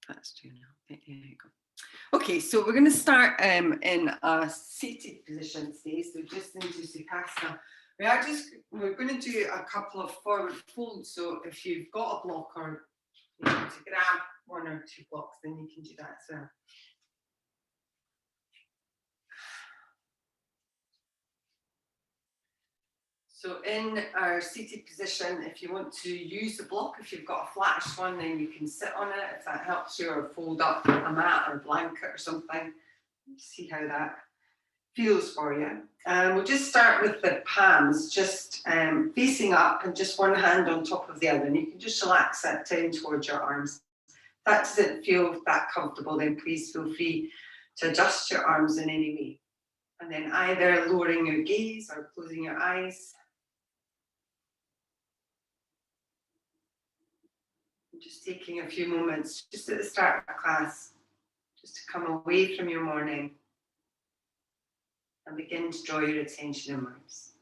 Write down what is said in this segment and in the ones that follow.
That's doing it. There you go. Okay, so we're going to start in a seated position today, so just into Sukhasana. We're going to do a couple of forward folds, so if you've got a block or you need to grab one or two blocks, then you can do that as well. So in our seated position, if you want to use the block, if you've got a flattish one, then you can sit on it, if that helps you, or fold up a mat or a blanket or something. See how that feels for you. We'll just start with the palms, just facing up and just one hand on top of the other. And you can just relax that down towards your arms. If that doesn't feel that comfortable, then please feel free to adjust your arms in any way. And then either lowering your gaze or closing your eyes. Just taking a few moments, just at the start of class, just to come away from your morning and begin to draw your attention inwards.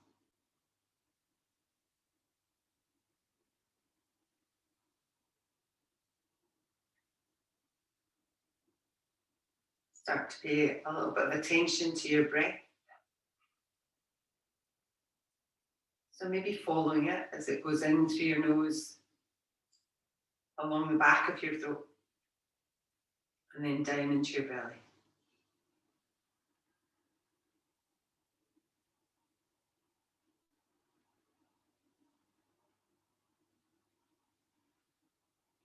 Start to pay a little bit of attention to your breath. So maybe following it as it goes in through your nose, along the back of your throat, and then down into your belly.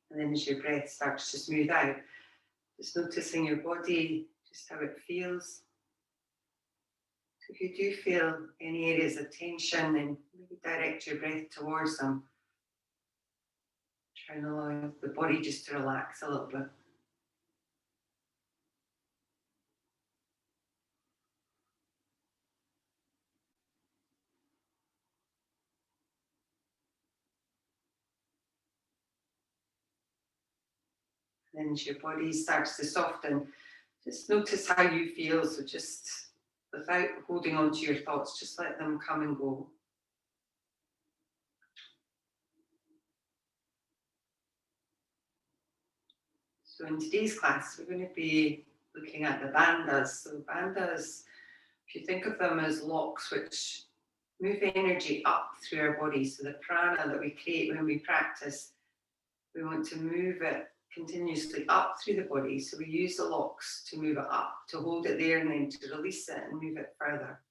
And then as your breath starts to smooth out, just noticing your body, just how it feels. So if you do feel any areas of tension, then maybe direct your breath towards them. Try and allow the body just to relax a little bit. And then as your body starts to soften, just notice how you feel. So just without holding on to your thoughts, just let them come and go. So in today's class, we're going to be looking at the bandhas. So bandhas, if you think of them as locks which move energy up through our body. So the prana that we create when we practice, we want to move it continuously up through the body. So we use the locks to move it up, to hold it there, and then to release it and move it further.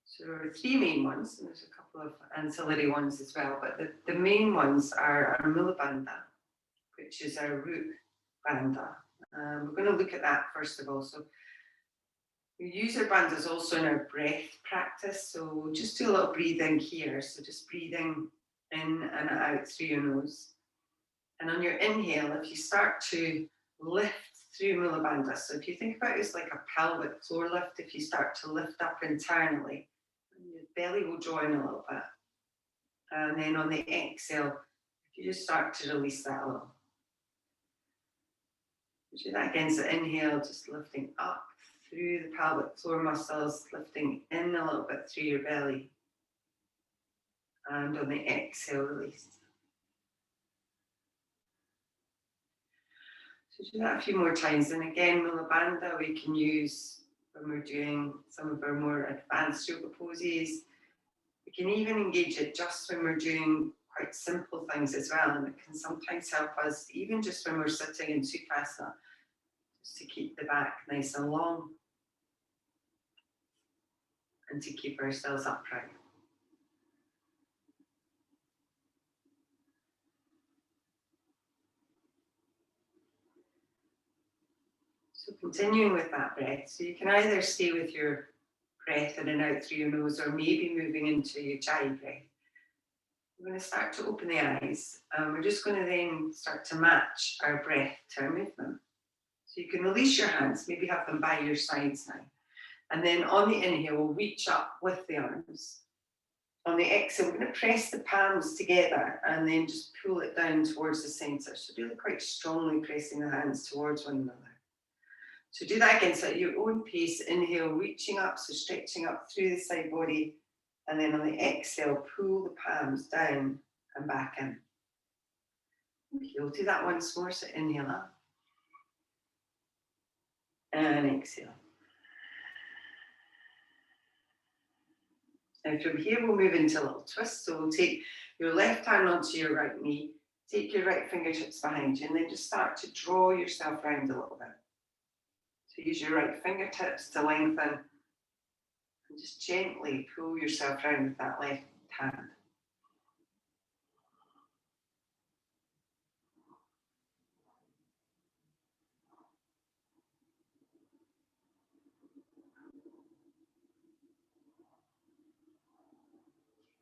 So there are three main ones, and there's a couple of ancillary ones as well, but the main ones are our Mula Bandha, which is our root bandha. We're going to look at that first of all. So we use our bandhas also in our breath practice. So we'll just do a little breathing here. So just breathing in and out through your nose. And on your inhale, if you start to lift through Mula Bandha, so if you think about it as like a pelvic floor lift, if you start to lift up internally, your belly will draw in a little bit. And then on the exhale, you just start to release that a little. Do that again, so inhale, just lifting up through the pelvic floor muscles, lifting in a little bit through your belly. And on the exhale, release. So do that a few more times. And again, Mula Bandha we can use when we're doing some of our more advanced yoga poses. We can even engage it just when we're doing quite simple things as well. And it can sometimes help us, even just when we're sitting in Sukhasana, just to keep the back nice and long and to keep ourselves upright. So continuing with that breath, so you can either stay with your breath in and out through your nose, or maybe moving into your Ujjayi breath. We're going to start to open the eyes, and we're just going to then start to match our breath to our movement. So you can release your hands, maybe have them by your sides now. And then on the inhale, we'll reach up with the arms. On the exhale, we're going to press the palms together and then just pull it down towards the center. So really quite strongly pressing the hands towards one another. So do that again, so at your own pace. Inhale, reaching up, so stretching up through the side body. And then on the exhale, pull the palms down and back in. Okay, we'll do that once more. So inhale up and exhale. And from here, we'll move into a little twist. So we'll take your left hand onto your right knee, take your right fingertips behind you, and then just start to draw yourself round a little bit. So use your right fingertips to lengthen and just gently pull yourself round with that left hand.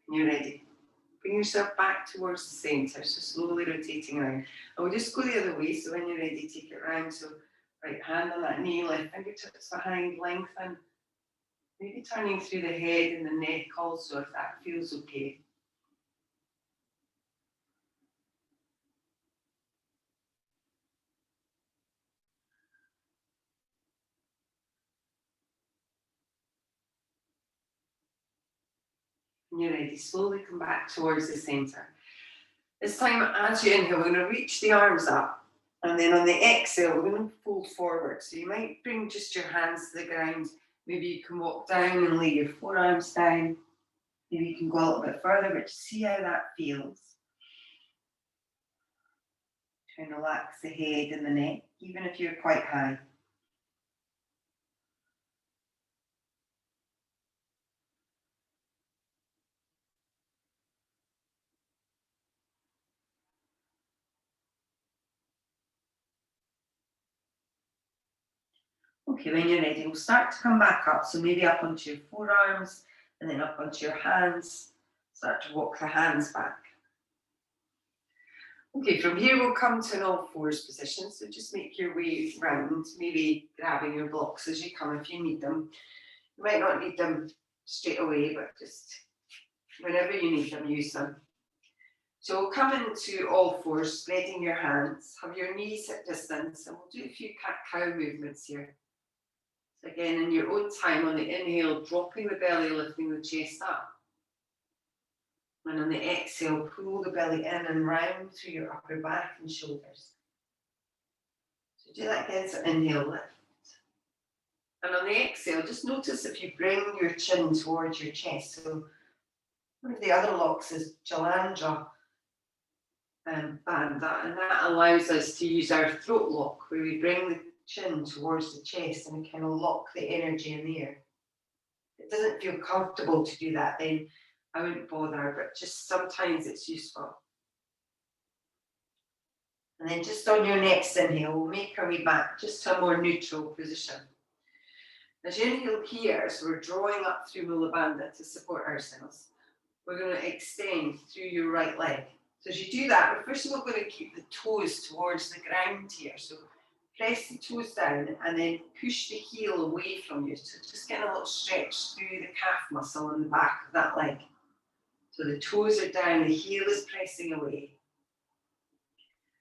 When you're ready, bring yourself back towards the centre, so slowly rotating around. And we'll just go the other way, so when you're ready, take it round. So right hand on that knee, left fingertips behind, lengthen. Maybe turning through the head and the neck also, if that feels okay. When you're ready, slowly come back towards the centre. This time, as you inhale, we're going to reach the arms up. And then on the exhale, we're going to fold forward. So you might bring just your hands to the ground. Maybe you can walk down and lay your forearms down. Maybe you can go a little bit further, but just see how that feels. Try and relax the head and the neck, even if you're quite high. Okay, when you're ready, we'll start to come back up. So maybe up onto your forearms and then up onto your hands. Start to walk the hands back. Okay, from here we'll come to an all fours position. So just make your way round, maybe grabbing your blocks as you come if you need them. You might not need them straight away, but just whenever you need them, use them. So we'll come into all fours, spreading your hands. Have your knees at distance, and we'll do a few cat-cow movements here. So again, in your own time, on the inhale, dropping the belly, lifting the chest up. And on the exhale, pull the belly in and round through your upper back and shoulders. So do that again, so inhale, lift. And on the exhale, just notice if you bring your chin towards your chest. So one of the other locks is Jalandhara Bandha, and that allows us to use our throat lock, where we bring the chin towards the chest and we kind of lock the energy in the air. If it doesn't feel comfortable to do that, then I wouldn't bother, but just sometimes it's useful. And then just on your next inhale, we'll make our way back just to a more neutral position. As you inhale here, so we're drawing up through Mula Bandha to support ourselves. We're going to extend through your right leg. So as you do that, we're first of all going to keep the toes towards the ground here. So press the toes down and then push the heel away from you. So just get a little stretch through the calf muscle on the back of that leg. So the toes are down, the heel is pressing away.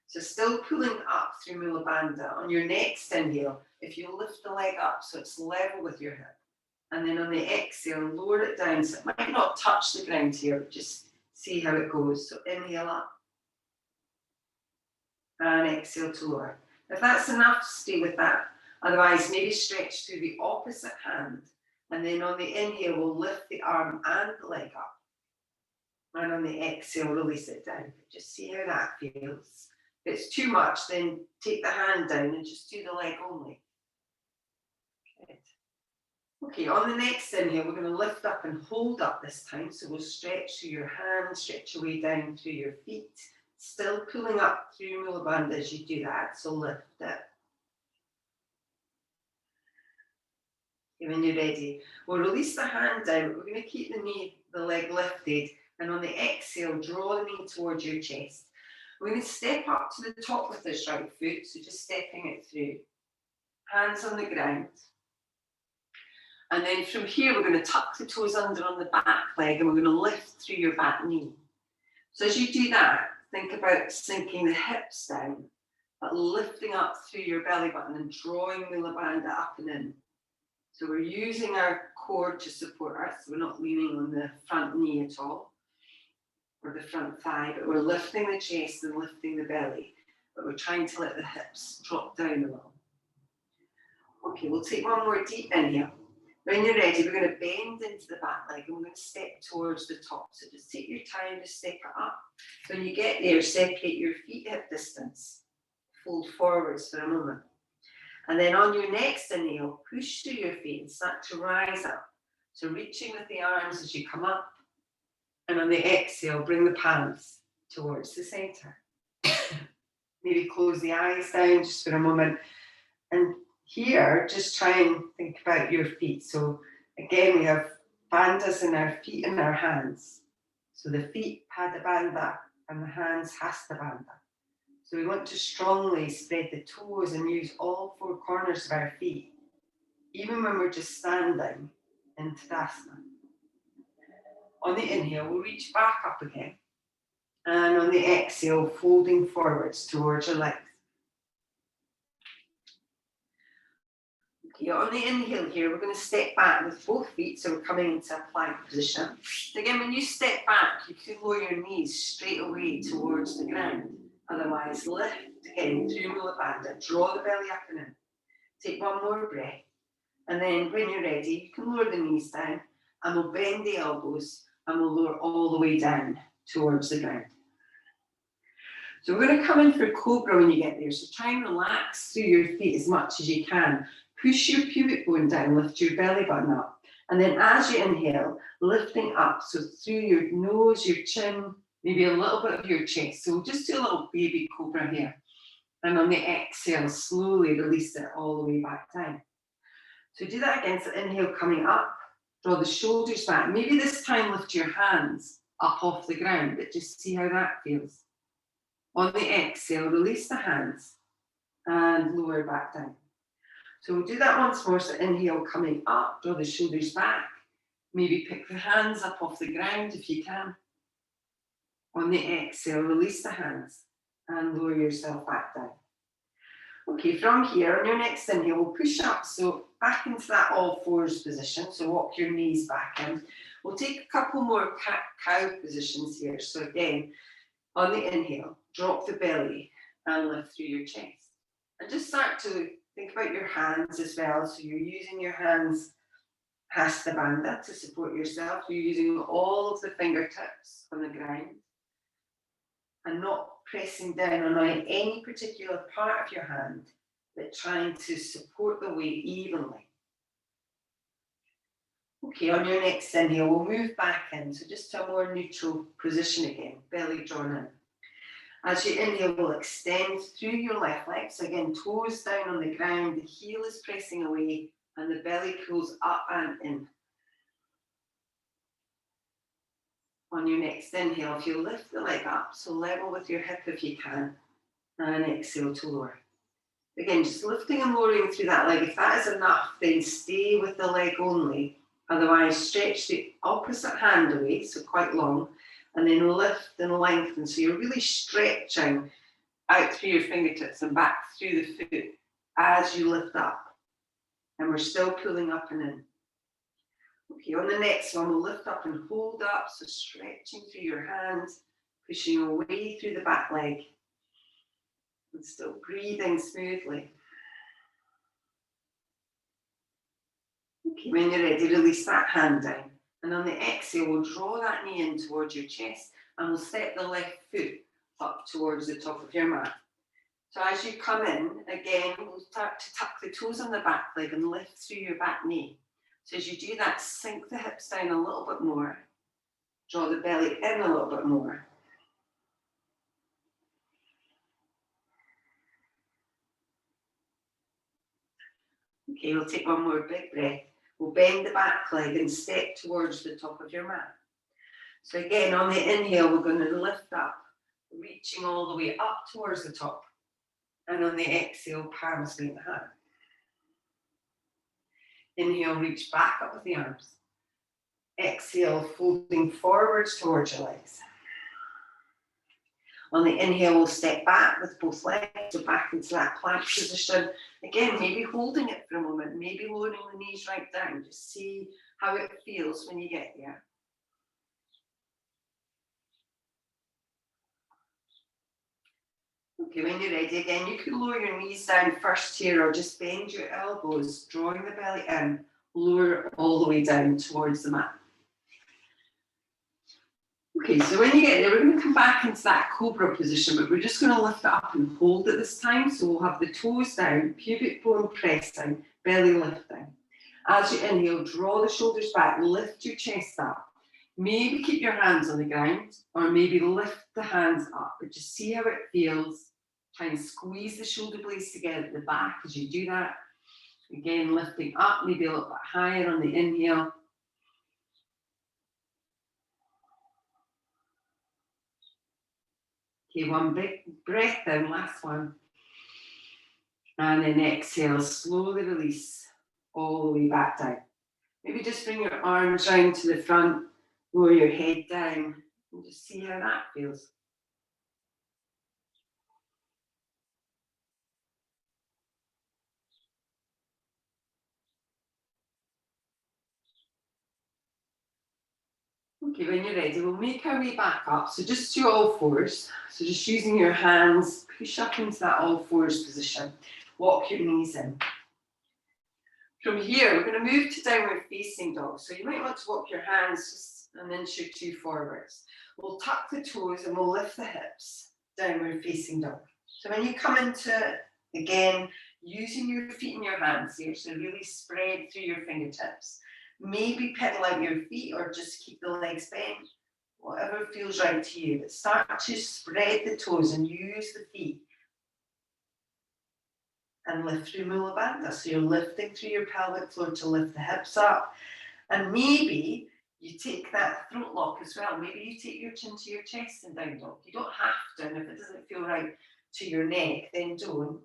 So still pulling up through Mula Bandha. On your next inhale, if you lift the leg up so it's level with your hip. And then on the exhale, lower it down so it might not touch the ground here, but just see how it goes. So inhale up and exhale to lower. If that's enough, stay with that. Otherwise, maybe stretch through the opposite hand. And then on the inhale, we'll lift the arm and the leg up. And on the exhale, release it down. Just see how that feels. If it's too much, then take the hand down and just do the leg only. Good. Okay, on the next inhale, we're going to lift up and hold up this time. So we'll stretch through your hands, stretch your way down through your feet, still pulling up through Mula Bandha as you do that. So lift it. Okay, when you're ready, we'll release the hand down. We're going to keep the leg lifted. And on the exhale, draw the knee towards your chest. We're going to step up to the top with this right foot. So just stepping it through. Hands on the ground. And then from here, we're going to tuck the toes under on the back leg and we're going to lift through your back knee. So as you do that, think about sinking the hips down, but lifting up through your belly button and drawing Mula Bandha up and in. So we're using our core to support us. We're not leaning on the front knee at all. We're the front thigh, but we're lifting the chest and lifting the belly, but we're trying to let the hips drop down a little. Okay, we'll take one more deep inhale. When you're ready, we're going to bend into the back leg and we're going to step towards the top. So just take your time to step it up. When you get there, separate your feet hip distance. Fold forwards for a moment. And then on your next inhale, push through your feet and start to rise up. So reaching with the arms as you come up. And on the exhale, bring the palms towards the center. Maybe close the eyes down just for a moment. And here, just try and think about your feet. So again, we have bandhas in our feet and our hands. So the feet pada bandha and the hands hasta bandha. So we want to strongly spread the toes and use all four corners of our feet, even when we're just standing in Tadasana. On the inhale, we'll reach back up again. And on the exhale, folding forwards towards your legs. Okay, on the inhale here, we're going to step back with both feet, so we're coming into a plank position. So again, when you step back, you can lower your knees straight away towards the ground. Otherwise, lift again through Mula Bandha, draw the belly up and in. Take one more breath, and then when you're ready, you can lower the knees down, and we'll bend the elbows, and we'll lower all the way down towards the ground. So we're going to come in for Cobra when you get there, so try and relax through your feet as much as you can. Push your pubic bone down, lift your belly button up. And then as you inhale, lifting up, so through your nose, your chin, maybe a little bit of your chest. So just do a little baby cobra here. And on the exhale, slowly release it all the way back down. So do that again, so inhale coming up, draw the shoulders back. Maybe this time lift your hands up off the ground, but just see how that feels. On the exhale, release the hands and lower back down. So we'll do that once more. So inhale coming up, draw the shoulders back. Maybe pick the hands up off the ground if you can. On the exhale, release the hands and lower yourself back down. Okay, from here, on your next inhale, we'll push up. So back into that all fours position. So walk your knees back in. We'll take a couple more cat-cow positions here. So again, on the inhale, drop the belly and lift through your chest. And just start to think about your hands as well. So you're using your hands hasta bandha to support yourself. You're using all of the fingertips on the ground and not pressing down on any particular part of your hand, but trying to support the weight evenly. Okay, on your next inhale, we'll move back in. So just to a more neutral position again, belly drawn in. As you inhale, we'll extend through your left leg. So again, toes down on the ground, the heel is pressing away, and the belly pulls up and in. On your next inhale, if you lift the leg up, so level with your hip if you can, and exhale to lower. Again, just lifting and lowering through that leg. If that is enough, then stay with the leg only. Otherwise, stretch the opposite hand away, so quite long, and then lift and lengthen. So you're really stretching out through your fingertips and back through the foot as you lift up. And we're still pulling up and in. Okay, on the next one, we'll lift up and hold up. So stretching through your hands, pushing away through the back leg. And still breathing smoothly. Okay, when you're ready, release that hand down. And on the exhale, we'll draw that knee in towards your chest and we'll step the left foot up towards the top of your mat. So as you come in, again, we'll start to tuck the toes on the back leg and lift through your back knee. So as you do that, sink the hips down a little bit more. Draw the belly in a little bit more. Okay, we'll take one more big breath. We'll bend the back leg and step towards the top of your mat. So again, on the inhale, we're going to lift up, reaching all the way up towards the top. And on the exhale, palms meet the hand. Inhale, reach back up with the arms. Exhale, folding forwards towards your legs. On the inhale, we'll step back with both legs, so back into that plank position. Again, maybe holding it for a moment, maybe lowering the knees right down. Just see how it feels when you get there. Okay, when you're ready again, you can lower your knees down first here or just bend your elbows, drawing the belly in, lower all the way down towards the mat. Okay, so when you get there, we're going to come back into that cobra position, but we're just going to lift it up and hold it this time. So we'll have the toes down, pubic bone pressing, belly lifting. As you inhale, draw the shoulders back, lift your chest up. Maybe keep your hands on the ground, or maybe lift the hands up, but just see how it feels. Try and squeeze the shoulder blades together at the back as you do that. Again, lifting up, maybe a little bit higher on the inhale. Okay, one big breath in, last one. And then exhale, slowly release all the way back down. Maybe just bring your arms round to the front, lower your head down, and just see how that feels. Okay, when you're ready, we'll make our way back up. So just to all fours. So just using your hands, push up into that all fours position. Walk your knees in. From here, we're going to move to downward facing dog. So you might want to walk your hands just an inch or two forwards. We'll tuck the toes and we'll lift the hips, downward facing dog. So when you come into it, again, using your feet and your hands here, so really spread through your fingertips. Maybe pedal out your feet or just keep the legs bent, whatever feels right to you. But start to spread the toes and use the feet. And lift through Mula Bandha. So you're lifting through your pelvic floor to lift the hips up. And maybe you take that throat lock as well. Maybe you take your chin to your chest and down dog. You don't have to, and if it doesn't feel right to your neck, then don't.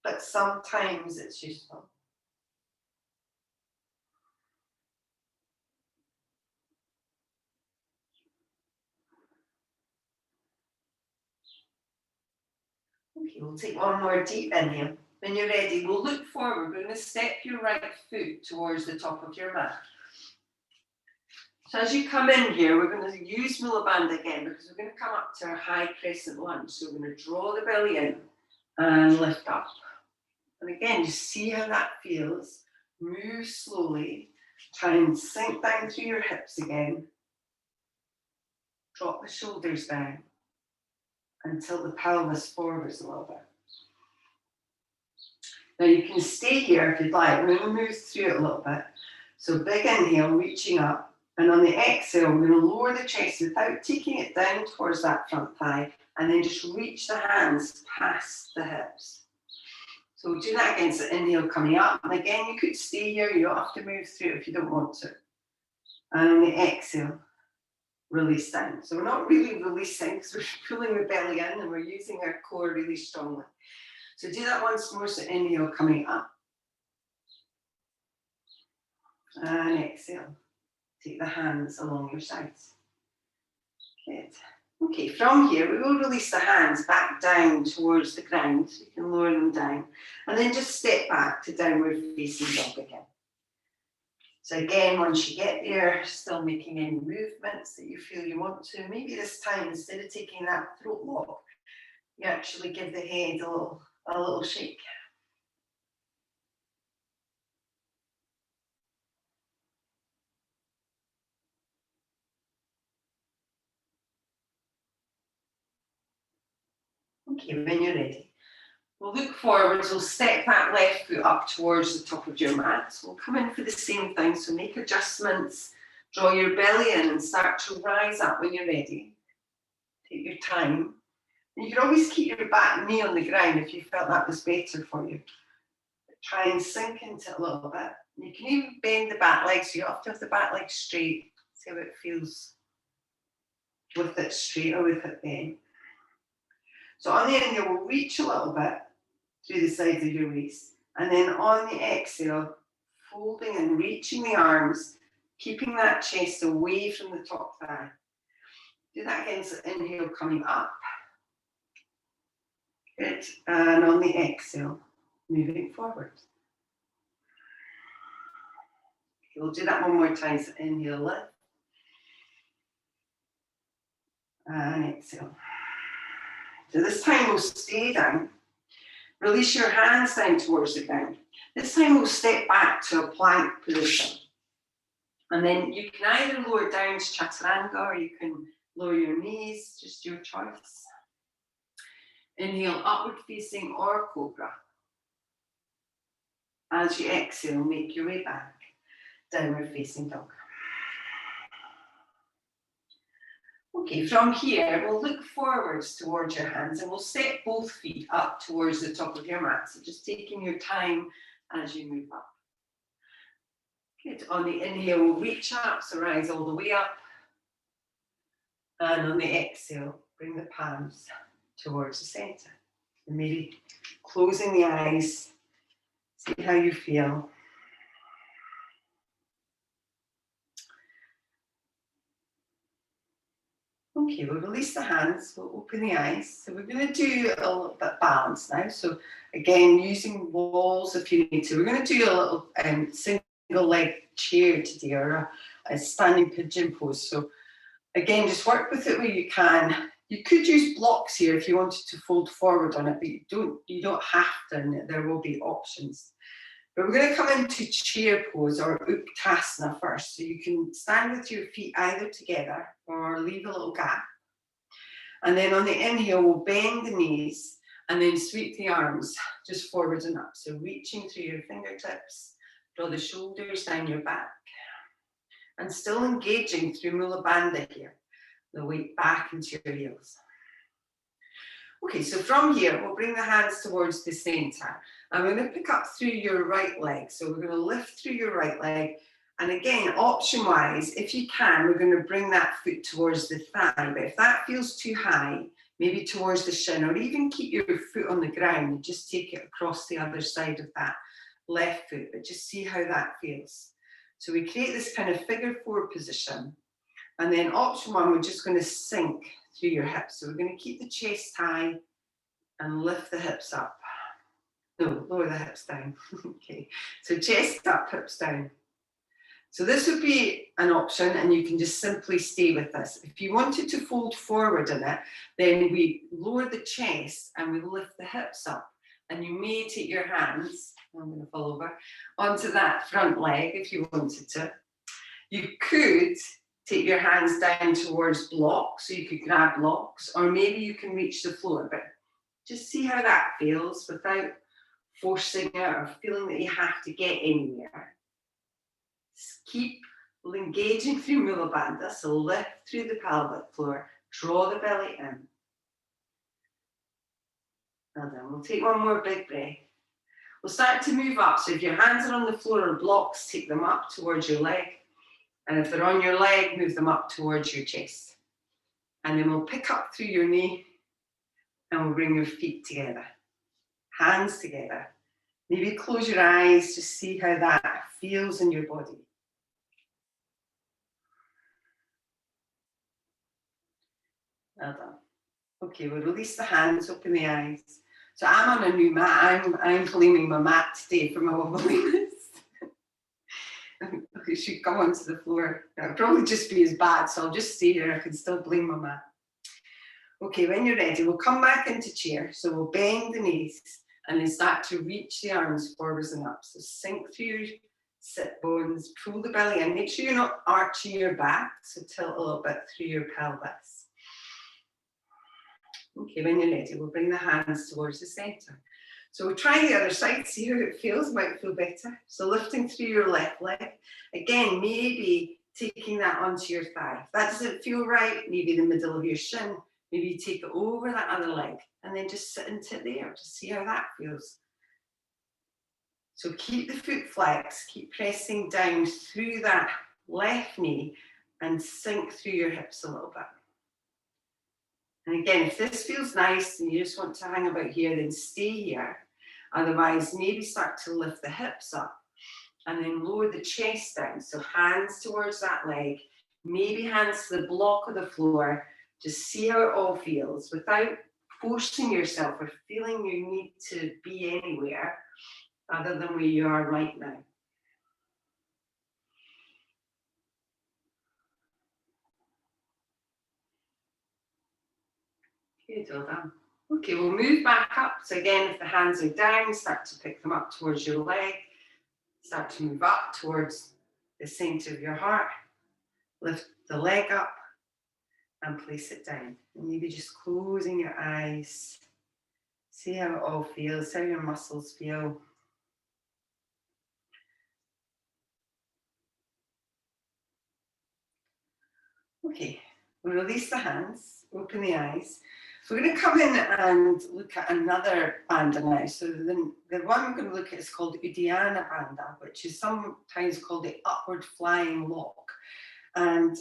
But sometimes it's useful. Okay, we'll take one more deep inhale. When you're ready, we'll look forward. We're going to step your right foot towards the top of your mat. So as you come in here, we're going to use Mula Bandha again because we're going to come up to our high crescent lunge. So we're going to draw the belly in and lift up. And again, just see how that feels. Move slowly. Try and sink down through your hips again. Drop the shoulders down and tilt the pelvis forwards a little bit. Now you can stay here if you'd like. We're going to move through it a little bit. So big inhale, reaching up. And on the exhale, we're going to lower the chest without taking it down towards that front thigh. And then just reach the hands past the hips. So we'll do that again. So inhale coming up. And again, you could stay here. You don't have to move through it if you don't want to. And on the exhale, release down. So we're not really releasing because we're pulling the belly in and we're using our core really strongly. So do that once more. So inhale coming up. And exhale. Take the hands along your sides. Good. Okay, from here, we will release the hands back down towards the ground. So you can lower them down. And then just step back to downward facing dog again. So again, once you get there, still making any movements that you feel you want to. Maybe this time, instead of taking that throat lock, you actually give the head a little shake. Okay, when you're ready, we'll look forwards, we'll step that left foot up towards the top of your mat. So we'll come in for the same thing, so make adjustments, draw your belly in and start to rise up when you're ready. Take your time. And you can always keep your back knee on the ground if you felt that was better for you. But try and sink into it a little bit. You can even bend the back leg, so you have to have the back leg straight. See how it feels with it straight or with it bent. So on the inhale, we'll reach a little bit through the sides of your waist. And then on the exhale, folding and reaching the arms, keeping that chest away from the top thigh. Do that again, so inhale coming up. Good. And on the exhale, moving forward. Okay, we'll do that one more time, so inhale, lift. And exhale. So this time we'll stay down. Release your hands down towards the ground. This time we'll step back to a plank position. And then you can either lower down to chaturanga or you can lower your knees, just your choice. Inhale, upward facing or cobra. As you exhale, make your way back, downward facing dog. Okay, from here, we'll look forwards towards your hands and we'll step both feet up towards the top of your mat. So just taking your time as you move up. Good. On the inhale, we'll reach up, so rise all the way up. And on the exhale, bring the palms towards the center. And maybe closing the eyes, see how you feel. Okay, we'll release the hands, we'll open the eyes. So we're going to do a little bit balance now. So again, using walls if you need to. We're going to do a little single leg chair today, or a standing pigeon pose. So again, just work with it where you can. You could use blocks here if you wanted to fold forward on it, but you don't have to, and there will be options. But we're going to come into chair pose or uttasana first. So you can stand with your feet either together or leave a little gap. And then on the inhale, we'll bend the knees and then sweep the arms just forwards and up. So reaching through your fingertips, draw the shoulders down your back. And still engaging through Mula Bandha here, the weight back into your heels. Okay, so from here, we'll bring the hands towards the center. And we're going to pick up through your right leg. So we're going to lift through your right leg. And again, option-wise, if you can, we're going to bring that foot towards the thigh. But if that feels too high, maybe towards the shin, or even keep your foot on the ground and just take it across the other side of that left foot. But just see how that feels. So we create this kind of figure four position. And then option one, we're just going to sink through your hips. So we're going to keep the chest high and lift the hips up. No, lower the hips down. Okay, so chest up, hips down. So this would be an option, and you can just simply stay with this. If you wanted to fold forward in it, then we lower the chest and we lift the hips up. And you may take your hands, I'm going to fall over, onto that front leg if you wanted to. You could take your hands down towards blocks, so you could grab blocks, or maybe you can reach the floor, but just see how that feels without forcing it or feeling that you have to get anywhere. Just keep engaging through Mula Bandha, so lift through the pelvic floor, draw the belly in. Well done. We'll take one more big breath. We'll start to move up, so if your hands are on the floor or blocks, take them up towards your leg. And if they're on your leg, move them up towards your chest. And then we'll pick up through your knee and we'll bring your feet together. Hands together. Maybe close your eyes, just see how that feels in your body. Well done. Okay, we'll release the hands, open the eyes. So I'm on a new mat. I'm blaming my mat today for my wobbliness. It should come onto the floor. It'll probably just be as bad, so I'll just stay here. I can still blame my mat. Okay, when you're ready, we'll come back into chair. So we'll bend the knees and then start to reach the arms forwards and up. So sink through your sit bones, pull the belly in. Make sure you're not arching your back, so tilt a little bit through your pelvis. Okay, when you're ready, we'll bring the hands towards the center. So we'll try the other side, see how it feels, might feel better. So lifting through your left leg. Again, maybe taking that onto your thigh. If that doesn't feel right, maybe the middle of your shin, maybe you take it over that other leg and then just sit into it there, just see how that feels. So keep the foot flexed, keep pressing down through that left knee and sink through your hips a little bit. And again, if this feels nice and you just want to hang about here, then stay here. Otherwise, maybe start to lift the hips up and then lower the chest down. So hands towards that leg, maybe hands to the block of the floor. Just see how it all feels without forcing yourself or feeling you need to be anywhere other than where you are right now. Good, well done. Okay, we'll move back up. So again, if the hands are down, start to pick them up towards your leg. Start to move up towards the center of your heart. Lift the leg up and place it down. And maybe just closing your eyes. See how it all feels, how your muscles feel. Okay, we'll release the hands, open the eyes. We're going to come in and look at another bandha now. So the one we're going to look at is called Uddiyana Bandha, which is sometimes called the upward flying lock. And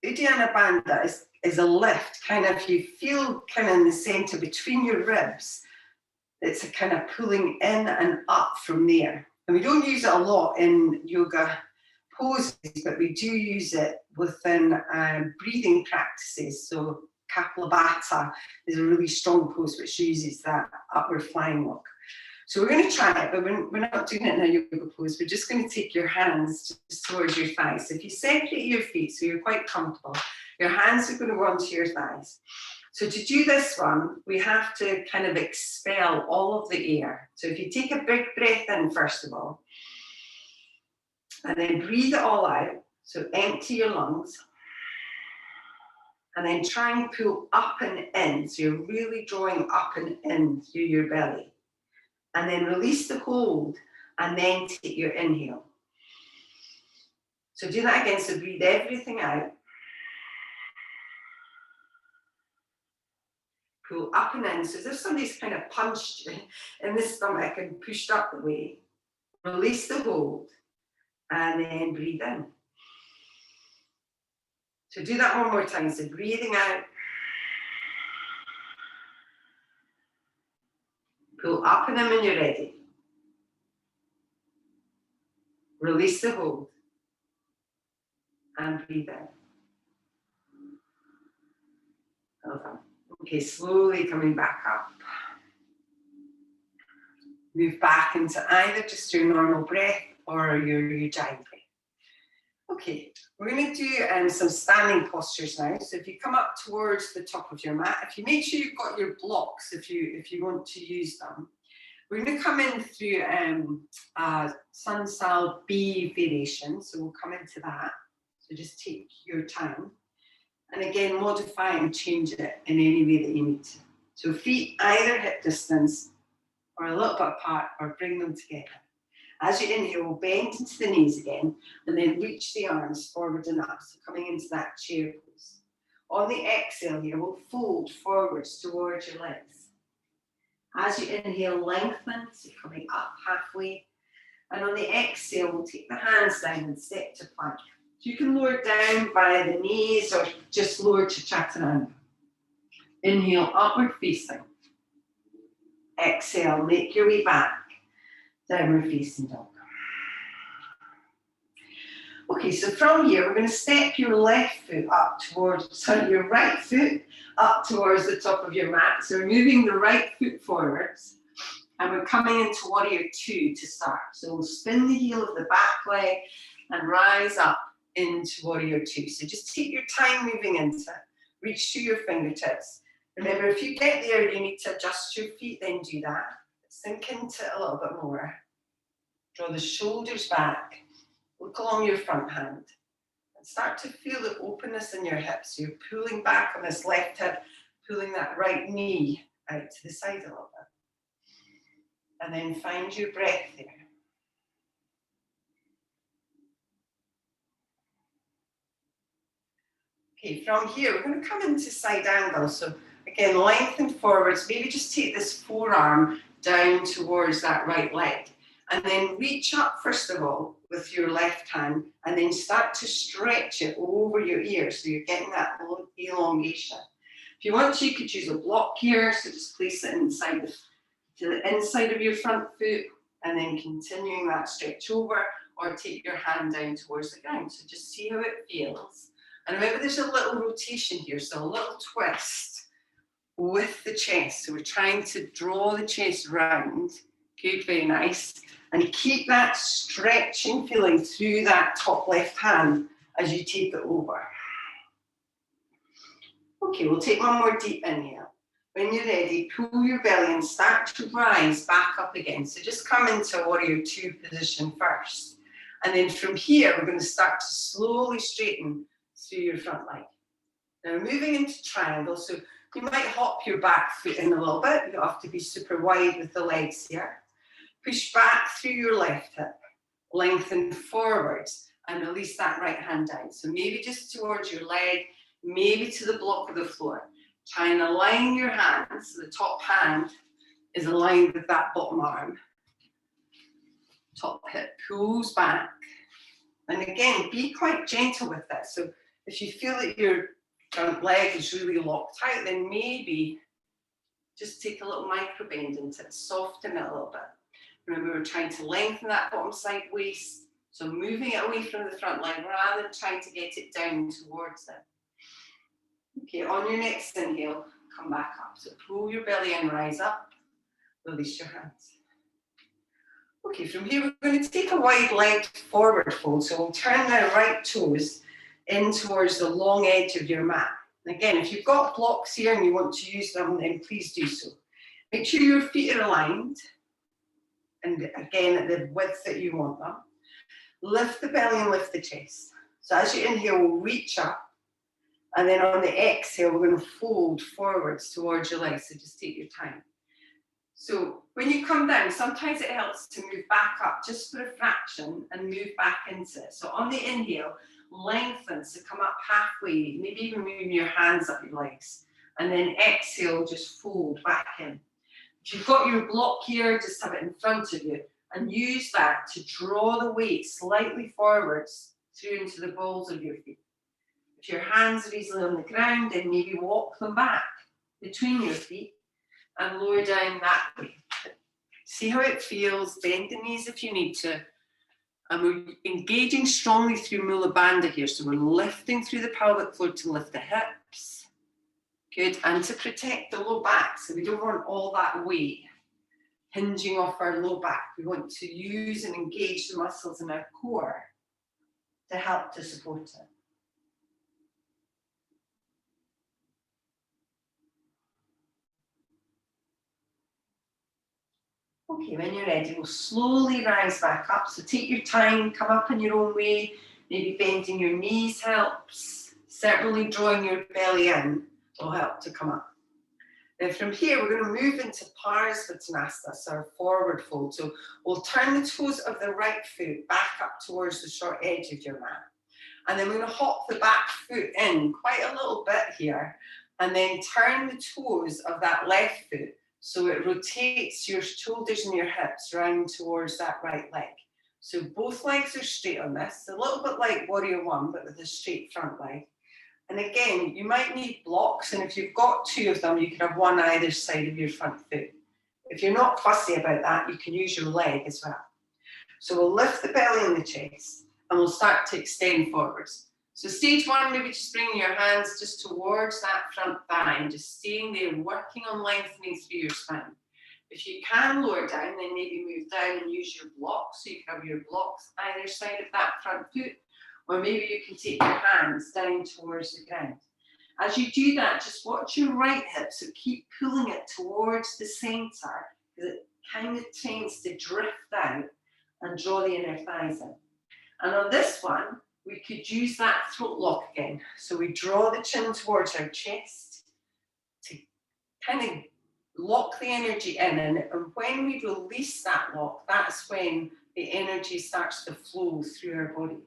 Uddiyana Bandha is a lift, kind of, you feel kind of in the center between your ribs. It's a kind of pulling in and up from there. And we don't use it a lot in yoga poses, but we do use it within breathing practices. So Kapalabhati is a really strong pose which uses that upward flying lock. So we're going to try it, but we're not doing it in a yoga pose. We're just going to take your hands just towards your thighs. So if you separate your feet so you're quite comfortable, your hands are going to go onto your thighs. So to do this one, we have to kind of expel all of the air. So if you take a big breath in, first of all, and then breathe it all out. So empty your lungs. And then try and pull up and in. So you're really drawing up and in through your belly. And then release the hold and then take your inhale. So do that again. So breathe everything out. Pull up and in. So as if somebody's kind of punched you in the stomach and pushed up the way. Release the hold and then breathe in. So do that one more time. So breathing out. Pull up and in when you're ready. Release the hold. And breathe in. Well done. Okay, slowly coming back up. Move back into either just your normal breath or your ujjayi breath. Okay, we're going to do some standing postures now. So if you come up towards the top of your mat, if you make sure you've got your blocks, if you want to use them, we're going to come in through Sun Sal B variation. So we'll come into that. So just take your time. And again, modify and change it in any way that you need to. So feet either hip distance or a little bit apart or bring them together. As you inhale, bend into the knees again and then reach the arms forward and up. So coming into that chair pose. On the exhale here, we'll fold forwards towards your legs. As you inhale, lengthen, so coming up halfway. And on the exhale, we'll take the hands down and step to plank. You can lower down by the knees or just lower to chaturanga. Inhale, upward facing. Exhale, make your way back. Downward facing dog. Okay, so from here, we're going to step your left foot up towards, your right foot up towards the top of your mat. So we're moving the right foot forwards. And we're coming into warrior two to start. So we'll spin the heel of the back leg and rise up into warrior two. So just take your time moving into it. Reach to your fingertips. Remember, if you get there, you need to adjust your feet, then do that. Sink into it a little bit more. Draw the shoulders back. Look along your front hand. And start to feel the openness in your hips. So you're pulling back on this left hip, pulling that right knee out to the side a little bit. And then find your breath there. Okay, from here, we're going to come into side angle. So again, lengthen forwards. Maybe just take this forearm down towards that right leg. And then reach up, first of all, with your left hand. And then start to stretch it over your ear. So you're getting that elongation. If you want to, you could use a block here. So just place it inside to the inside of your front foot. And then continuing that stretch over. Or take your hand down towards the ground. So just see how it feels. And remember, there's a little rotation here, so a little twist with the chest. So we're trying to draw the chest round. Good, very nice. And keep that stretching feeling through that top left hand as you take it over. Okay, we'll take one more deep inhale. When you're ready, pull your belly and start to rise back up again. So just come into warrior two position first. And then from here, we're going to start to slowly straighten through your front leg. Now moving into triangle, so you might hop your back foot in a little bit. You don't have to be super wide with the legs here. Push back through your left hip, lengthen forwards, and release that right hand down. So maybe just towards your leg, maybe to the block of the floor. Try and align your hands, so the top hand is aligned with that bottom arm. Top hip pulls back. And again, be quite gentle with this. So if you feel that your front leg is really locked tight, then maybe just take a little micro bend into it, soften it a little bit. Remember, we're trying to lengthen that bottom side waist, so moving it away from the front leg rather than trying to get it down towards it. Okay, on your next inhale, come back up. So pull your belly and rise up, release your hands. Okay, from here we're going to take a wide leg forward fold. So we'll turn the right toes in towards the long edge of your mat. And again, if you've got blocks here and you want to use them, then please do so. Make sure your feet are aligned. And again, at the width that you want them. Lift the belly and lift the chest. So as you inhale, we'll reach up. And then on the exhale, we're going to fold forwards towards your legs. So just take your time. So when you come down, sometimes it helps to move back up just for a fraction and move back into it. So on the inhale, lengthen, so come up halfway, maybe even moving your hands up your legs. And then exhale, just fold back in. If you've got your block here, just have it in front of you and use that to draw the weight slightly forwards through into the balls of your feet. If your hands are easily on the ground, then maybe walk them back between your feet and lower down that way. See how it feels, bend the knees if you need to. And we're engaging strongly through Mula Bandha here. So we're lifting through the pelvic floor to lift the hips. Good, and to protect the low back. So we don't want all that weight hinging off our low back. We want to use and engage the muscles in our core to help to support it. Okay, when you're ready, we'll slowly rise back up. So take your time, come up in your own way. Maybe bending your knees helps. Certainly drawing your belly in will help to come up. Then from here, we're going to move into Parsvattanasana, so our forward fold. So we'll turn the toes of the right foot back up towards the short edge of your mat. And then we're going to hop the back foot in quite a little bit here. And then turn the toes of that left foot so it rotates your shoulders and your hips round towards that right leg. So both legs are straight on this, a little bit like warrior one, but with a straight front leg. And again, you might need blocks, and if you've got two of them, you can have one either side of your front foot. If you're not fussy about that, you can use your leg as well. So we'll lift the belly and the chest, and we'll start to extend forwards. So stage one, maybe just bringing your hands just towards that front thigh and just staying there, working on lengthening through your spine. If you can lower down, then maybe move down and use your blocks. So you can have your blocks either side of that front foot, or maybe you can take your hands down towards the ground. As you do that, just watch your right hip, so keep pulling it towards the center, because it kind of tends to drift out and draw the inner thighs in. And on this one, we could use that throat lock again. So we draw the chin towards our chest to kind of lock the energy in. And when we release that lock, that's when the energy starts to flow through our body.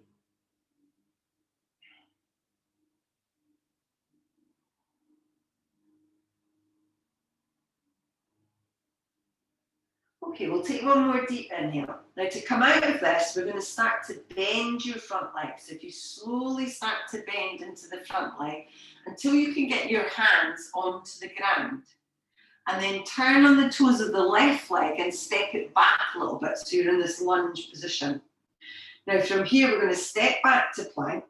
Okay, we'll take one more deep inhale. Now to come out of this, we're going to start to bend your front leg. So if you slowly start to bend into the front leg until you can get your hands onto the ground. And then turn on the toes of the left leg and step it back a little bit so you're in this lunge position. Now from here, we're going to step back to plank.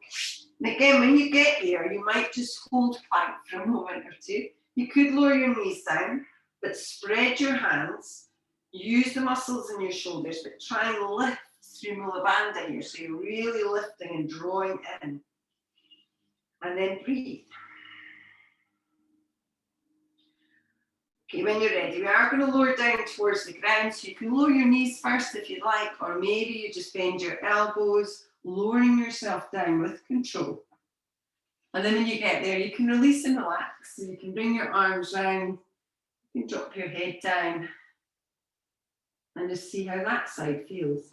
And again, when you get here, you might just hold plank for a moment or two. You could lower your knees down, but spread your hands. Use the muscles in your shoulders, but try and lift through Mula Bandha here. So you're really lifting and drawing in. And then breathe. Okay, when you're ready, we are going to lower down towards the ground, so you can lower your knees first if you like, or maybe you just bend your elbows, lowering yourself down with control. And then when you get there, you can release and relax. So you can bring your arms round, you can drop your head down, and just see how that side feels.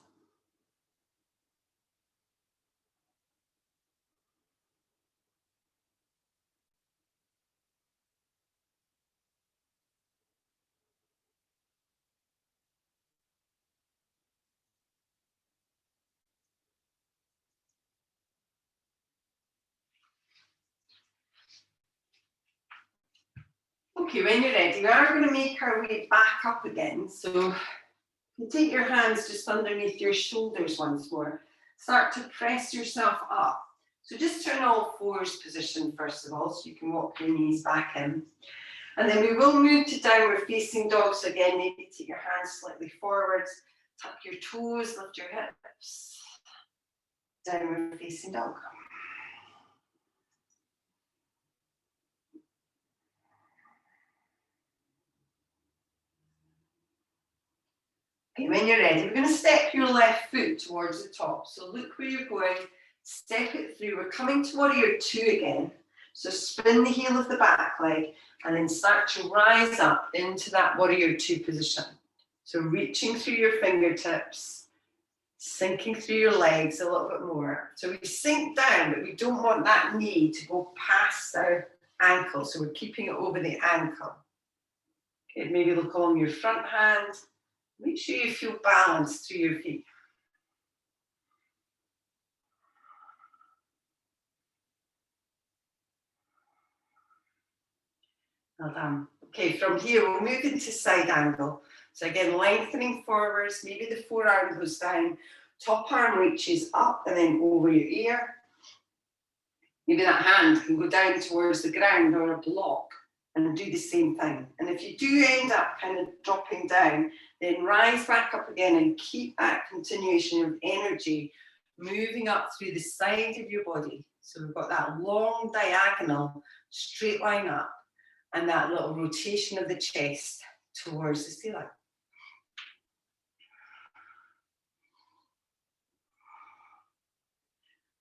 Okay, when you're ready, we are going to make our way back up again. So you take your hands just underneath your shoulders once more. Start to press yourself up. So just turn all fours position first of all, so you can walk your knees back in. And then we will move to downward facing dog. So again, maybe take your hands slightly forwards, tuck your toes, lift your hips. Downward facing dog. Okay, when you're ready, we're going to step your left foot towards the top. So look where you're going, step it through. We're coming to warrior two again. So spin the heel of the back leg and then start to rise up into that warrior two position. So reaching through your fingertips, sinking through your legs a little bit more. So we sink down, but we don't want that knee to go past our ankle. So we're keeping it over the ankle. Okay, maybe look along your front hand. Make sure you feel balanced through your feet. Well done. Okay, from here we'll move into side angle. So again, lengthening forwards, maybe the forearm goes down, top arm reaches up and then over your ear. Maybe that hand can go down towards the ground or a block and do the same thing. And if you do end up kind of dropping down, then rise back up again and keep that continuation of energy moving up through the side of your body. So we've got that long diagonal straight line up and that little rotation of the chest towards the ceiling.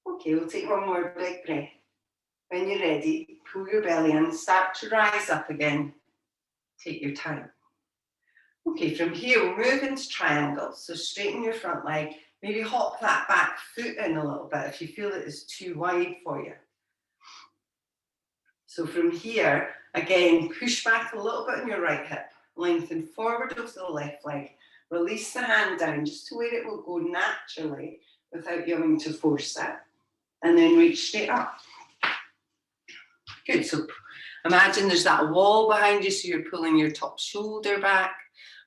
Okay, we'll take one more big breath. When you're ready, pull your belly in, start to rise up again. Take your time. Okay, from here we'll move into triangle. So straighten your front leg, maybe hop that back foot in a little bit if you feel it is too wide for you. So from here, again, push back a little bit on your right hip, lengthen forward of the left leg, release the hand down just to where it will go naturally without you having to force it, and then reach straight up. Good, so imagine there's that wall behind you, so you're pulling your top shoulder back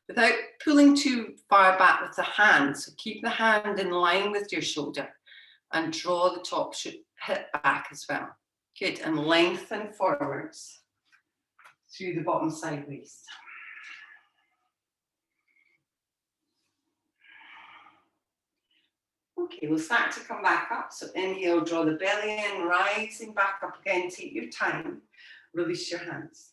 without pulling too far back with the hand. So keep the hand in line with your shoulder and draw the top hip back as well. Good, and lengthen forwards through the bottom side waist. Okay, we'll start to come back up. So inhale, draw the belly in, rising back up again. Take your time, release your hands.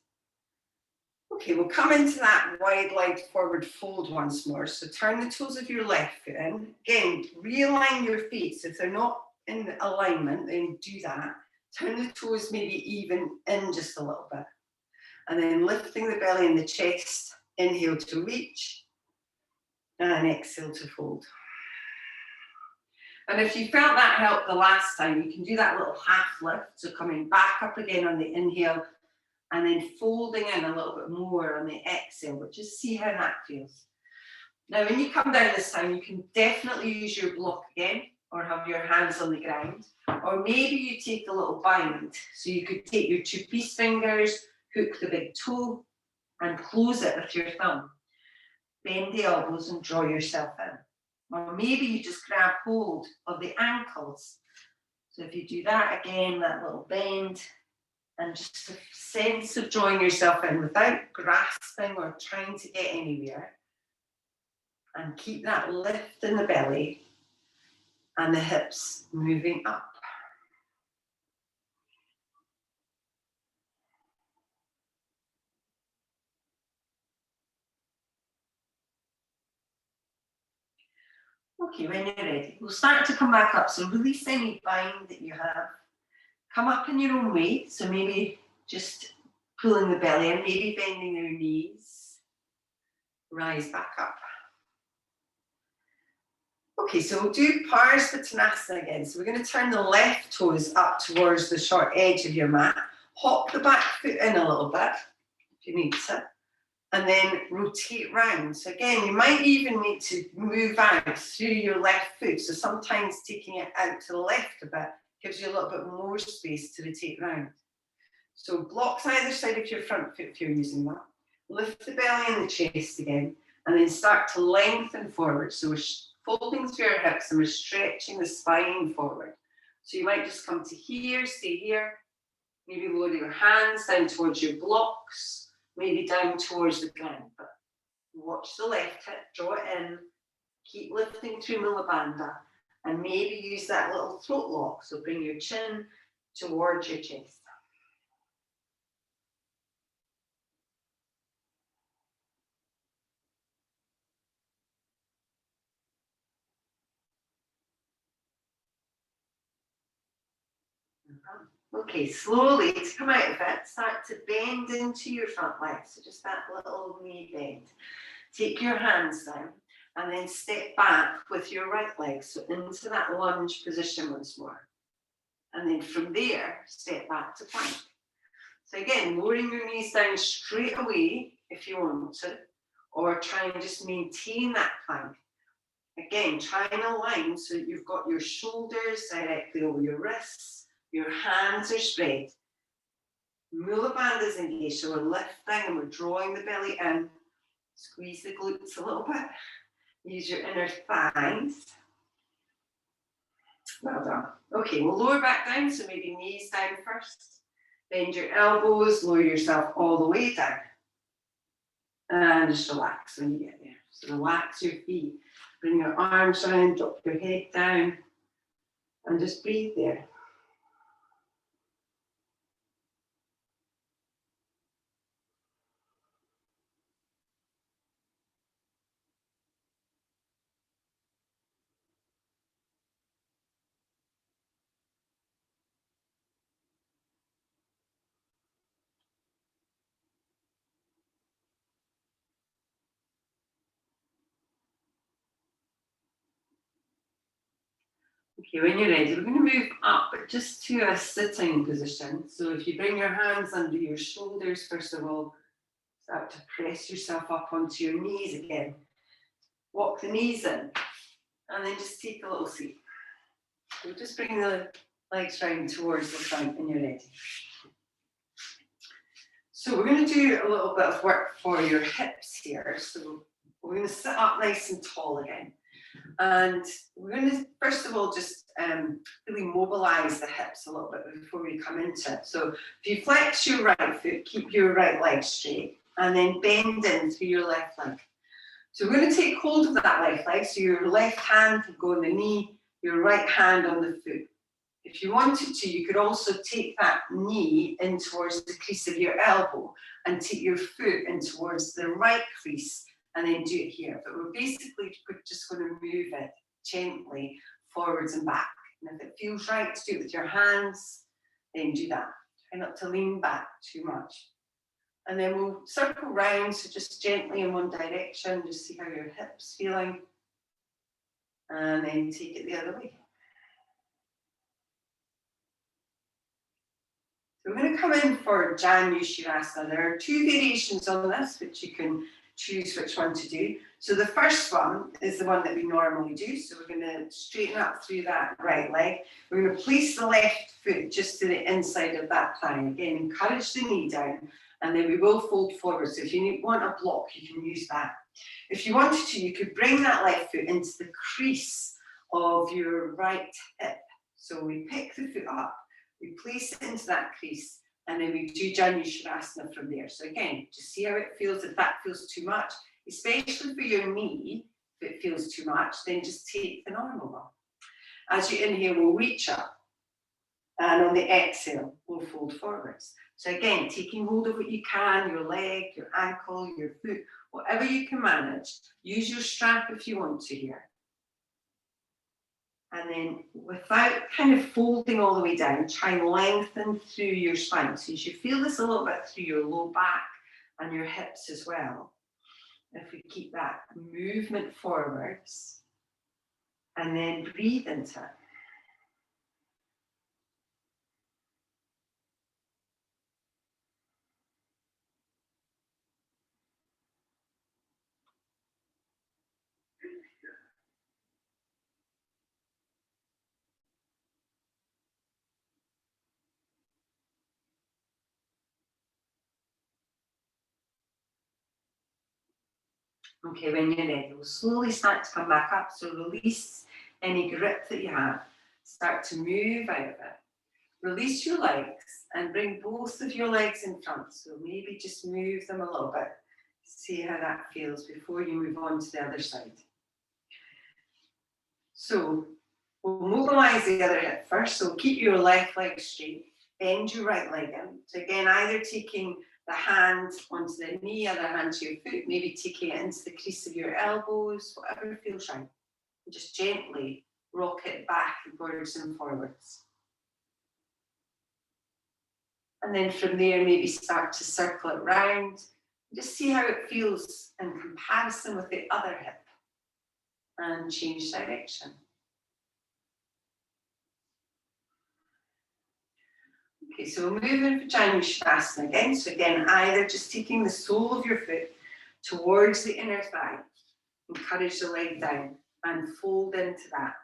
Okay, we'll come into that wide-legged forward fold once more. So turn the toes of your left foot in. Again, realign your feet. So if they're not in alignment, then do that. Turn the toes maybe even in just a little bit. And then lifting the belly and the chest. Inhale to reach. And exhale to fold. And if you felt that helped the last time, you can do that little half lift. So coming back up again on the inhale and then folding in a little bit more on the exhale, but just see how that feels. Now, when you come down this time, you can definitely use your block again or have your hands on the ground. Or maybe you take a little bind. So you could take your two peace fingers, hook the big toe and close it with your thumb. Bend the elbows and draw yourself in. Or maybe you just grab hold of the ankles. So if you do that again, that little bend, and just a sense of drawing yourself in without grasping or trying to get anywhere. And keep that lift in the belly and the hips moving up. Okay, when you're ready, we'll start to come back up. So release any bind that you have. Come up in your own weight. So maybe just pulling the belly in, maybe bending your knees. Rise back up. Okay, so we'll do Parsvattanasana again. So we're going to turn the left toes up towards the short edge of your mat. Hop the back foot in a little bit, if you need to. And then rotate round. So again, you might even need to move out through your left foot. So sometimes taking it out to the left a bit gives you a little bit more space to rotate round. So blocks either side of your front foot if you're using that. Lift the belly and the chest again, and then start to lengthen forward. So we're folding through our hips and we're stretching the spine forward. So you might just come to here, stay here, maybe lower your hands down towards your blocks, maybe down towards the ground. But watch the left hip, draw it in, keep lifting through Mula Bandha, and maybe use that little throat lock. So bring your chin towards your chest. Okay, slowly to come out of it, start to bend into your front leg. So just that little knee bend. Take your hands down and then step back with your right leg. So into that lunge position once more. And then from there, step back to plank. So again, lowering your knees down straight away if you want to, or try and just maintain that plank. Again, try and align so that you've got your shoulders directly over your wrists. Your hands are spread. Mula Bandha is engaged, so we're lifting and we're drawing the belly in. Squeeze the glutes a little bit. Use your inner thighs. Well done. Okay, we'll lower back down, so maybe knees down first. Bend your elbows, lower yourself all the way down. And just relax when you get there. So relax your feet. Bring your arms around, drop your head down, and just breathe there. Okay, when you're ready, we're going to move up, but just to a sitting position. So if you bring your hands under your shoulders, first of all, start to press yourself up onto your knees again. Walk the knees in, and then just take a little seat. So just bring the legs round towards the front when you're ready. So we're going to do a little bit of work for your hips here. So we're going to sit up nice and tall again. And we're going to, first of all, just really mobilize the hips a little bit before we come into it. So if you flex your right foot, keep your right leg straight, and then bend in through your left leg. So we're going to take hold of that left leg. So your left hand can go on the knee, your right hand on the foot. If you wanted to, you could also take that knee in towards the crease of your elbow and take your foot in towards the right crease and then do it here. But we're basically just going to move it gently forwards and back. And if it feels right to do it with your hands, then do that. Try not to lean back too much. And then we'll circle round, so just gently in one direction, just see how your hips feeling. And then take it the other way. So we're going to come in for Janushirasana. There are two variations on this, which you can choose which one to do. So the first one is the one that we normally do. So we're going to straighten up through that right leg. We're going to place the left foot just to the inside of that thigh. Again, encourage the knee down, and then we will fold forward. So if you want a block, you can use that. If you wanted to, you could bring that left foot into the crease of your right hip. So we pick the foot up, we place it into that crease, and then we do Janushirasana from there. So again, just see how it feels. If that feels too much, especially for your knee, if it feels too much, then just take the normal one. As you inhale, we'll reach up. And on the exhale, we'll fold forwards. So again, taking hold of what you can, your leg, your ankle, your foot, whatever you can manage. Use your strap if you want to here. And then without kind of folding all the way down, try and lengthen through your spine. So you should feel this a little bit through your low back and your hips as well. If we keep that movement forwards and then breathe into it. Okay, when you're ready, we'll slowly start to come back up. So release any grip that you have. Start to move out of it. Release your legs and bring both of your legs in front. So maybe just move them a little bit. See how that feels before you move on to the other side. So we'll mobilize the other hip first. So keep your left leg straight. Bend your right leg in. So again, either taking the hand onto the knee, other hand to your foot, maybe taking it into the crease of your elbows, whatever feels right. And just gently rock it backwards and forwards. And then from there, maybe start to circle it round. Just see how it feels in comparison with the other hip. And change direction. Okay, so we're moving for Janushavasana again. So again, either just taking the sole of your foot towards the inner thigh, encourage the leg down and fold into that.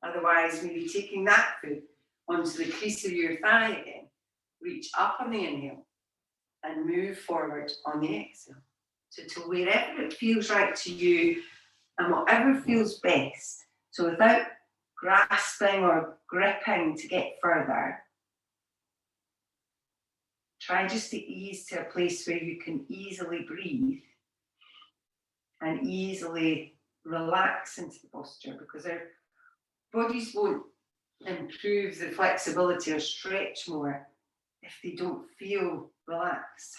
Otherwise, maybe taking that foot onto the crease of your thigh again. Reach up on the inhale and move forward on the exhale. So to wherever it feels right to you and whatever feels best. So without grasping or gripping to get further, try just to ease to a place where you can easily breathe and easily relax into the posture, because our bodies won't improve the flexibility or stretch more if they don't feel relaxed.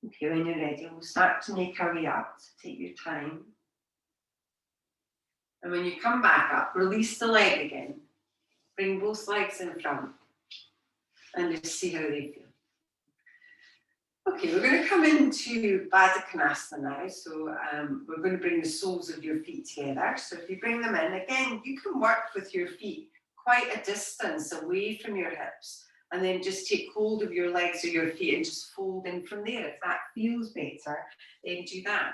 Okay, when you're ready, we'll start to make our way up. So take your time. And when you come back up, release the leg again. Bring both legs in front. And just see how they feel. Okay, we're going to come into Bandhas now. So we're going to bring the soles of your feet together. So if you bring them in, again, you can work with your feet quite a distance away from your hips. And then just take hold of your legs or your feet and just fold in from there. If that feels better, then do that.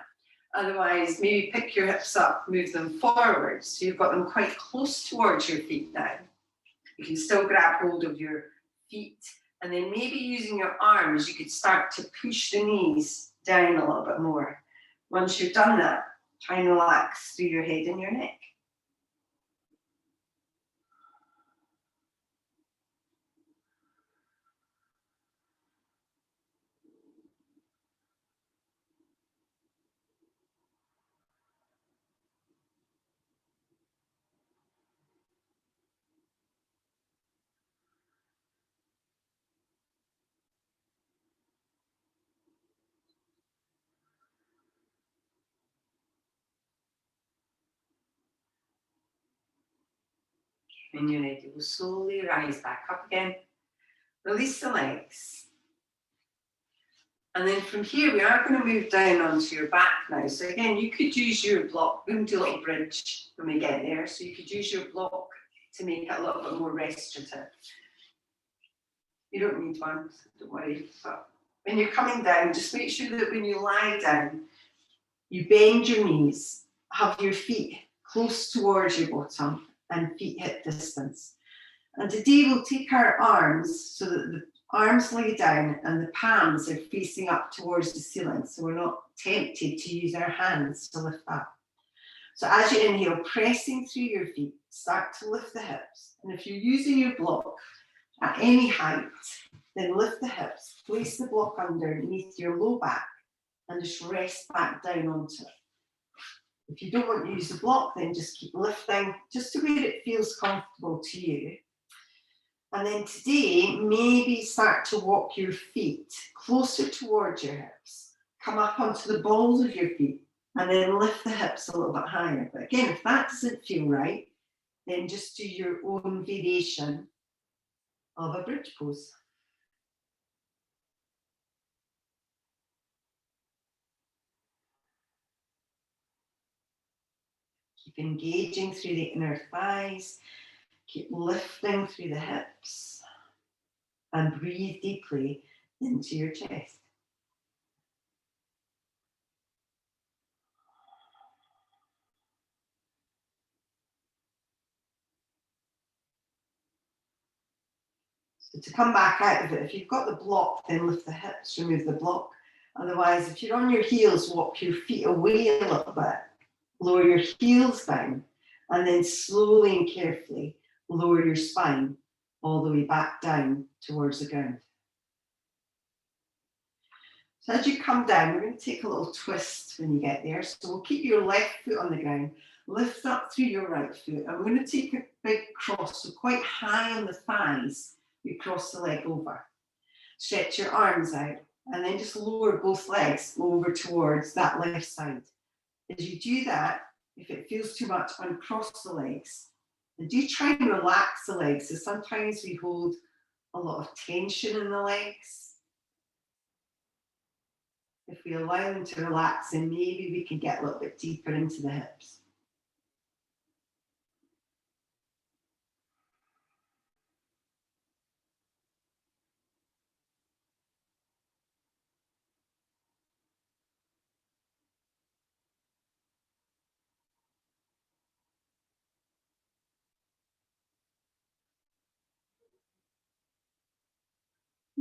Otherwise, maybe pick your hips up, move them forward. So you've got them quite close towards your feet now. You can still grab hold of your feet. And then maybe using your arms, you could start to push the knees down a little bit more. Once you've done that, try and relax through your head and your neck. When you're ready, we'll slowly rise back up again. Release the legs. And then from here, we are going to move down onto your back now. So again, you could use your block. We're going to do a little bridge when we get there. So you could use your block to make it a little bit more restorative. You don't need one, so don't worry. But when you're coming down, just make sure that when you lie down, you bend your knees, have your feet close towards your bottom and feet hip distance. And today we'll take our arms so that the arms lay down and the palms are facing up towards the ceiling, so we're not tempted to use our hands to lift up. So as you inhale, pressing through your feet, start to lift the hips. And if you're using your block at any height, then lift the hips, place the block underneath your low back and just rest back down onto it. If you don't want to use the block, then just keep lifting just to where it feels comfortable to you. And then today, maybe start to walk your feet closer towards your hips. Come up onto the balls of your feet and then lift the hips a little bit higher. But again, if that doesn't feel right, then just do your own variation of a bridge pose. Keep engaging through the inner thighs. Keep lifting through the hips. And breathe deeply into your chest. So to come back out of it, if you've got the block, then lift the hips, remove the block. Otherwise, if you're on your heels, walk your feet away a little bit. Lower your heels down, and then slowly and carefully lower your spine all the way back down towards the ground. So as you come down, we're going to take a little twist when you get there. So we'll keep your left foot on the ground, lift up through your right foot, and we're going to take a big cross, so quite high on the thighs, you cross the leg over. Stretch your arms out, and then just lower both legs over towards that left side. As you do that, if it feels too much, uncross the legs. And do try and relax the legs. So sometimes we hold a lot of tension in the legs. If we allow them to relax, then maybe we can get a little bit deeper into the hips.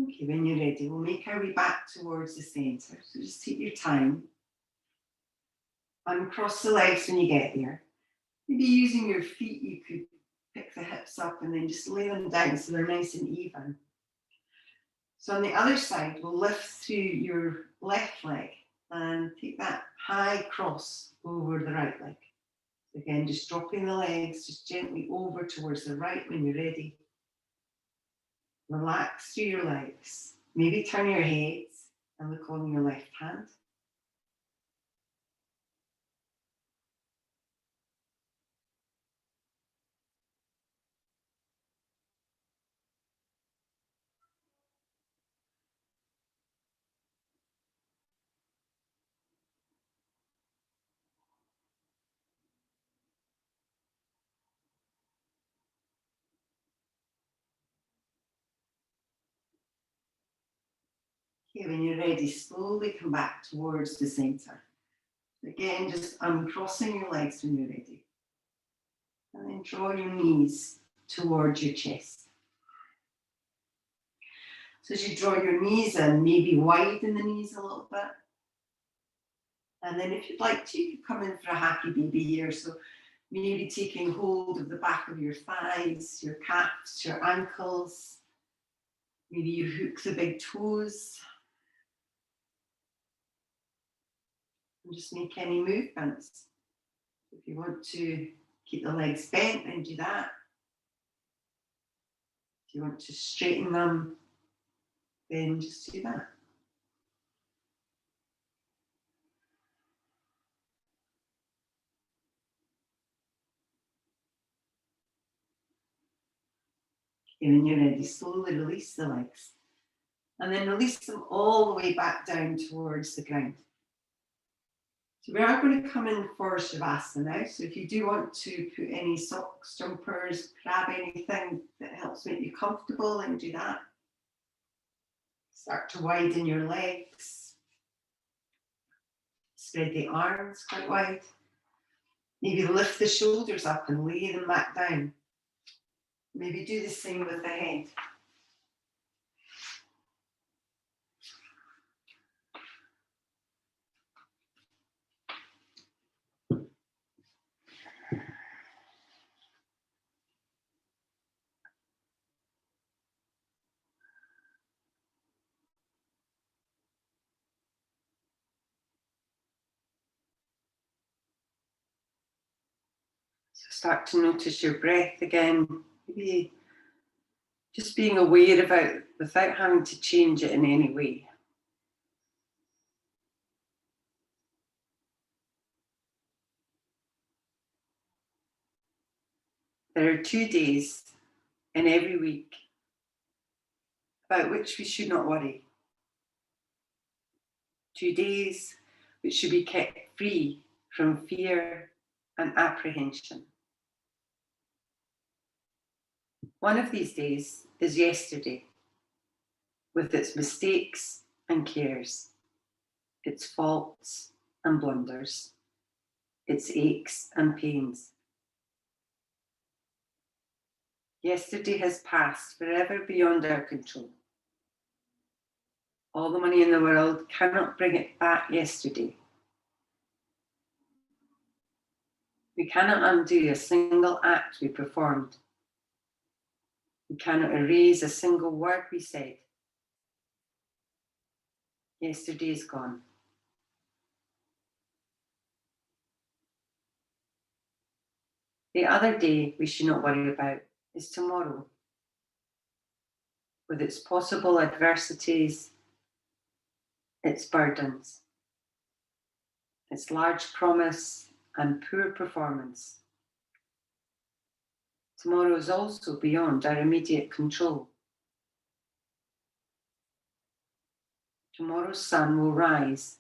Okay, when you're ready, we'll make our way back towards the centre. So just take your time. Uncross the legs when you get there. Maybe using your feet, you could pick the hips up and then just lay them down so they're nice and even. So on the other side, we'll lift through your left leg and take that high cross over the right leg. Again, just dropping the legs just gently over towards the right when you're ready. Relax through your legs. Maybe turn your head and look on your left hand. Okay, when you're ready, slowly come back towards the centre. Again, just uncrossing your legs when you're ready. And then draw your knees towards your chest. So as you draw your knees in, maybe widen the knees a little bit. And then if you'd like to, you could come in for a happy baby here. So maybe taking hold of the back of your thighs, your calves, your ankles. Maybe you hook the big toes. And just make any movements. If you want to keep the legs bent, then do that. If you want to straighten them, then just do that. And when you're ready, slowly release the legs. And then release them all the way back down towards the ground. So we are going to come in for Shavasana now. So if you do want to put any socks, jumpers, grab anything that helps make you comfortable, then do that. Start to widen your legs. Spread the arms quite wide. Maybe lift the shoulders up and lay them back down. Maybe do the same with the head. Start to notice your breath again, maybe just being aware of it without having to change it in any way. There are 2 days in every week about which we should not worry. 2 days which should be kept free from fear and apprehension. One of these days is yesterday, with its mistakes and cares, its faults and blunders, its aches and pains. Yesterday has passed forever beyond our control. All the money in the world cannot bring it back yesterday. We cannot undo a single act we performed. We cannot erase a single word we said. Yesterday is gone. The other day we should not worry about is tomorrow, with its possible adversities, its burdens, its large promise and poor performance. Tomorrow is also beyond our immediate control. Tomorrow's sun will rise,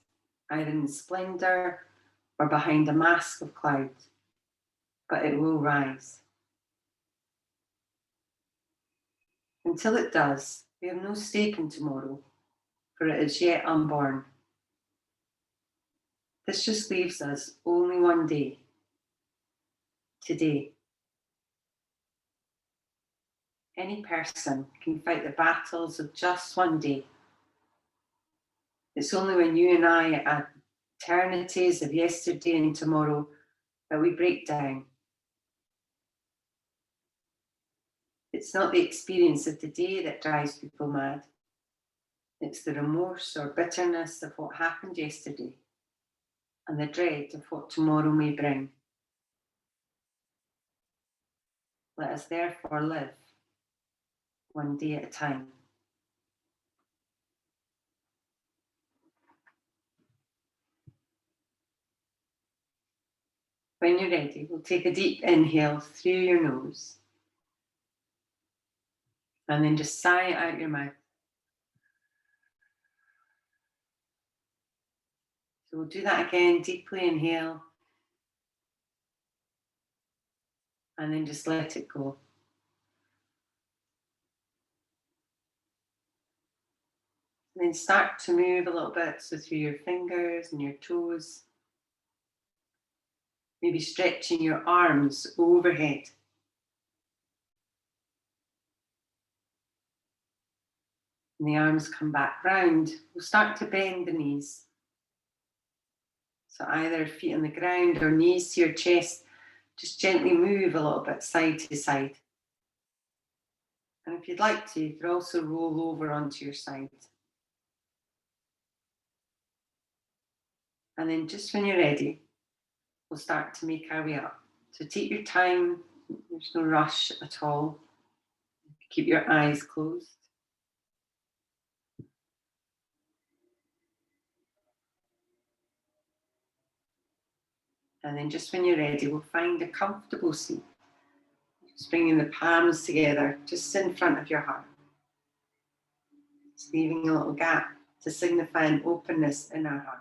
either in splendour or behind a mask of clouds, but it will rise. Until it does, we have no stake in tomorrow, for it is yet unborn. This just leaves us only one day, today. Any person can fight the battles of just one day. It's only when you and I add eternities of yesterday and tomorrow that we break down. It's not the experience of the day that drives people mad. It's the remorse or bitterness of what happened yesterday and the dread of what tomorrow may bring. Let us therefore live one day at a time. When you're ready, we'll take a deep inhale through your nose and then just sigh out your mouth. So we'll do that again, deeply inhale and then just let it go. And then start to move a little bit, so through your fingers and your toes. Maybe stretching your arms overhead. And the arms come back round. We'll start to bend the knees. So either feet on the ground or knees to your chest. Just gently move a little bit side to side. And if you'd like to, you could also roll over onto your side. And then just when you're ready, we'll start to make our way up. So take your time, there's no rush at all. Keep your eyes closed. And then just when you're ready, we'll find a comfortable seat. Just bringing the palms together, just in front of your heart. Just leaving a little gap to signify an openness in our heart.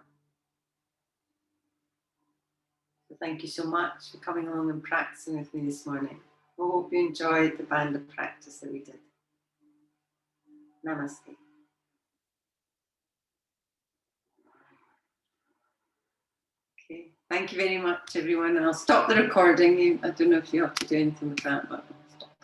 So thank you so much for coming along and practicing with me this morning. I hope you enjoyed the band of practice that we did. Namaste. Okay, thank you very much, everyone. I'll stop the recording. I don't know if you have to do anything with that, but